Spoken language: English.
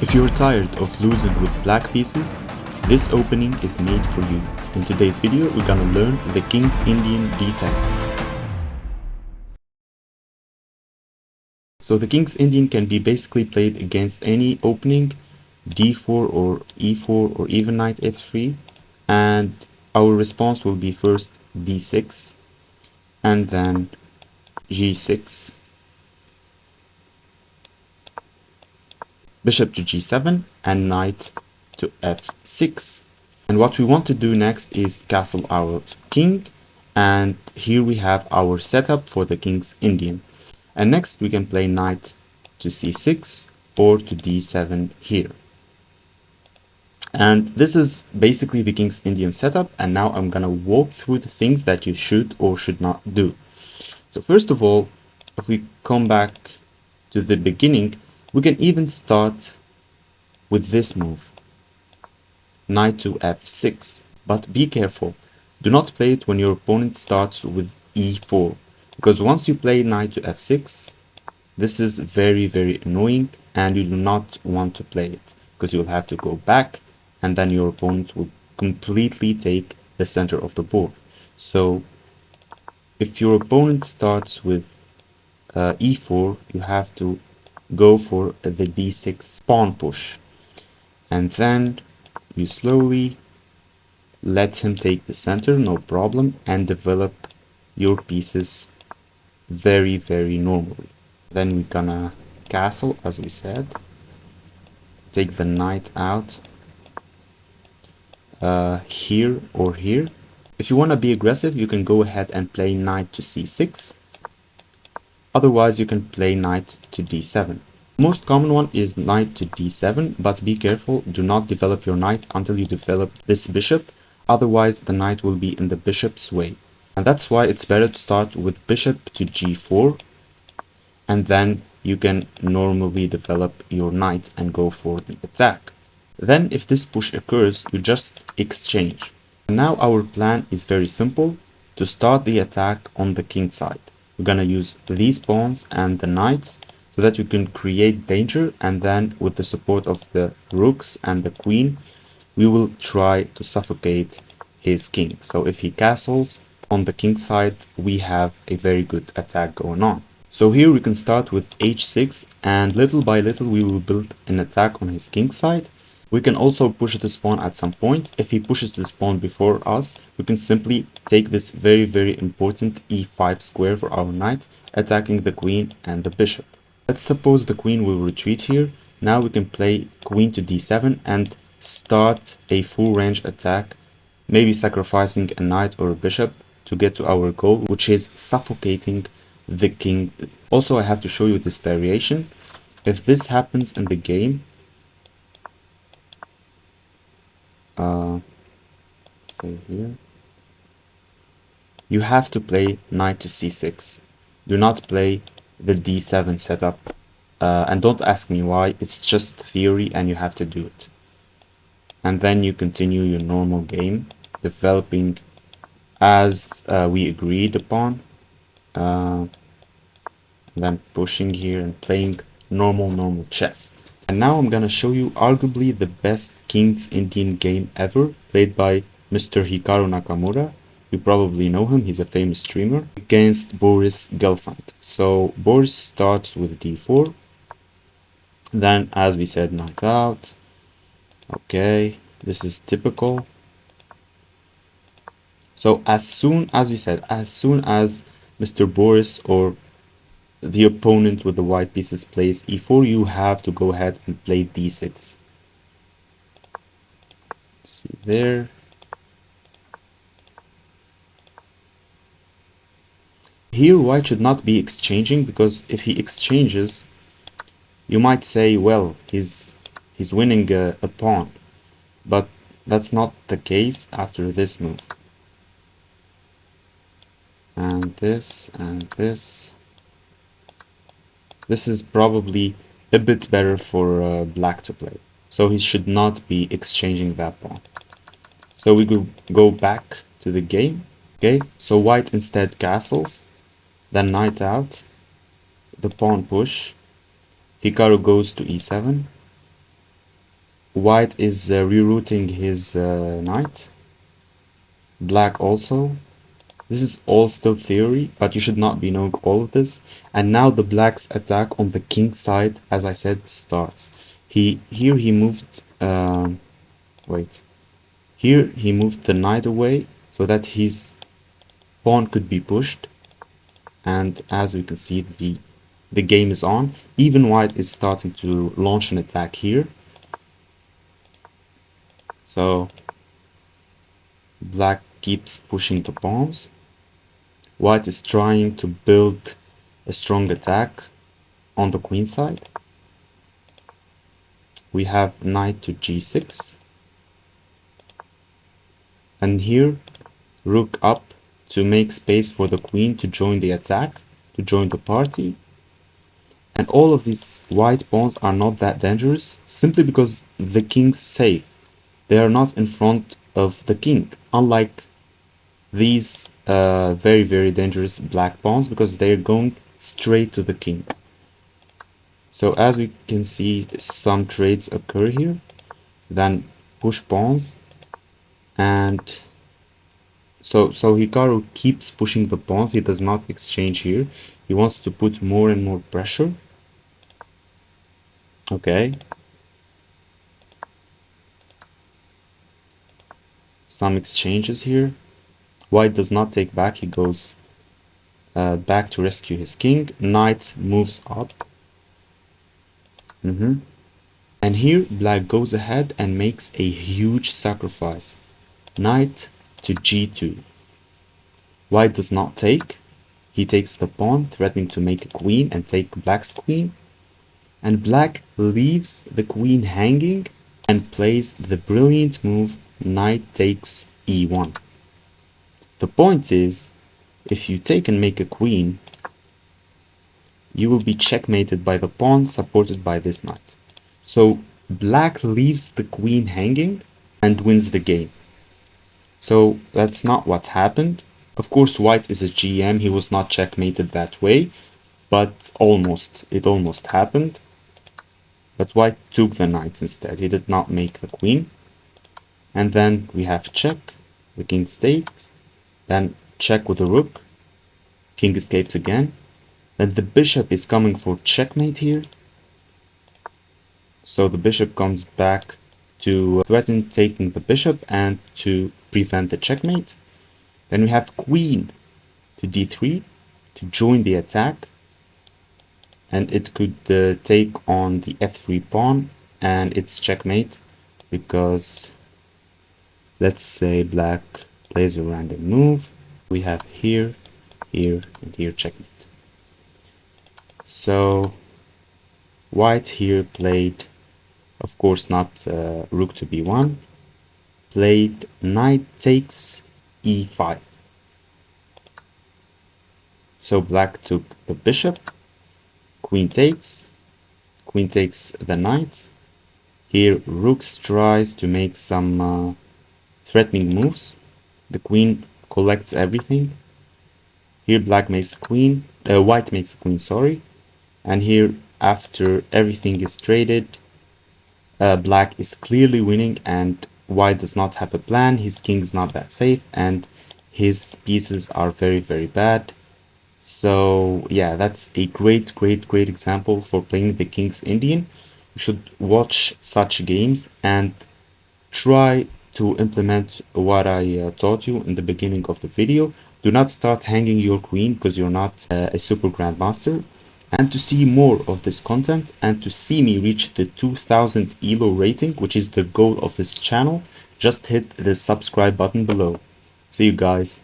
If you're tired of losing with black pieces, this opening is made for you. In today's video, we're gonna learn the King's Indian defense. So the King's Indian can be basically played against any opening, d4 or e4 or even knight f3, and our response will be first d6 and then g6, bishop to g7 and knight to f6. And what we want to do next is castle our king, and here we have our setup for the King's Indian. And next we can play knight to c6 or to d7 here. And this is basically the King's Indian setup, and now I'm gonna walk through the things that you should or should not do. So first of all, if we come back to the beginning, we can even start with this move, knight to f6, but be careful. Do not play it when your opponent starts with e4, because once you play knight to f6, this is very annoying and you do not want to play it, because you'll have to go back and then your opponent will completely take the center of the board. So if your opponent starts with e4, you have to go for the d6 pawn push, and then you slowly let him take the center, no problem, and develop your pieces very normally. Then we're gonna castle, as we said, take the knight out here or here. If you want to be aggressive, you can go ahead and play knight to c6. Otherwise, you can play knight to d7. Most common one is knight to d7, but be careful, do not develop your knight until you develop this bishop, otherwise the knight will be in the bishop's way. And that's why it's better to start with bishop to g4, and then you can normally develop your knight and go for the attack. Then if this push occurs, you just exchange. And now our plan is very simple. To start the attack on the king side, we're gonna use these pawns and the knights so that you can create danger, and then with the support of the rooks and the queen, we will try to suffocate his king. So if he castles on the king side, we have a very good attack going on. So here we can start with h6, and little by little we will build an attack on his king side. We can also push this pawn at some point. If he pushes this pawn before us, we can simply take this very important e5 square for our knight, attacking the queen and the bishop. Let's suppose the queen will retreat here. Now we can play queen to d7 and start a full range attack, maybe sacrificing a knight or a bishop to get to our goal, which is suffocating the king. Also, I have to show you this variation. If this happens in the game, say here, you have to play knight to c6. Do not play the d7 setup, and don't ask me why. It's just theory and you have to do it. And then you continue your normal game, developing as we agreed upon, then pushing here and playing normal chess. And now I'm gonna show you arguably the best King's Indian game ever, played by Mr. Hikaru Nakamura. You probably know him, he's a famous streamer, against Boris Gelfand. So Boris starts with d4, then as we said, knight out. Okay, this is typical. So as soon as Mr. Boris or the opponent with the white pieces plays e4, you have to go ahead and play d6. See there. Here white should not be exchanging, because if he exchanges, you might say, well, he's winning a pawn, but that's not the case after this move. And this and this. This is probably a bit better for black to play. So he should not be exchanging that pawn. So we could go back to the game. Okay, so white instead castles, then knight out, the pawn push. Hikaru goes to e7, White is rerouting his knight. Black also. This is all still theory, but you should not be knowing all of this. And now the black's attack on the king side, as I said, starts. Here he moved. Wait. Here he moved the knight away so that his pawn could be pushed. And as we can see, the game is on. Even white is starting to launch an attack here. So black keeps pushing the pawns. White is trying to build a strong attack on the queen side. We have knight to g6. And here, rook up to make space for the queen to join the attack, to join the party. And all of these white pawns are not that dangerous, simply because the king's safe. They are not in front of the king, unlike these very, very dangerous black pawns, because they're going straight to the king. So as we can see, some trades occur here. Then push pawns, and so Hikaru keeps pushing the pawns. He does not exchange here. He wants to put more and more pressure. Okay. Some exchanges here. White does not take back. He goes back to rescue his king. Knight moves up. And here black goes ahead and makes a huge sacrifice. Knight to g2. White does not take. He takes the pawn, threatening to make a queen and take black's queen. And black leaves the queen hanging and plays the brilliant move knight takes e1. The point is, if you take and make a queen, you will be checkmated by the pawn supported by this knight. So black leaves the queen hanging and wins the game. So that's not what happened. Of course, white is a GM. He was not checkmated that way, but it almost happened. But white took the knight instead. He did not make the queen. And then we have check. The king takes. Then check with the rook. King escapes again. Then the bishop is coming for checkmate here. So the bishop comes back to threaten taking the bishop and to prevent the checkmate. Then we have queen to d3 to join the attack. And it could take on the f3 pawn, and it's checkmate because, let's say, black plays a random move. We have here, here, and here checkmate. So white here played, of course, not rook to b1, played knight takes e5. So black took the bishop. Queen takes the knight. Here rook tries to make some threatening moves. The queen collects everything. Here black makes a queen, white makes a queen, sorry. And here, after everything is traded, black is clearly winning and white does not have a plan. His king is not that safe and his pieces are very, very bad. So yeah, that's a great example for playing the King's Indian. You should watch such games and try to implement what I taught you in the beginning of the video. Do not start hanging your queen because you're not a super grandmaster. And to see more of this content and to see me reach the 2000 ELO rating, which is the goal of this channel, just hit the subscribe button below. See you guys.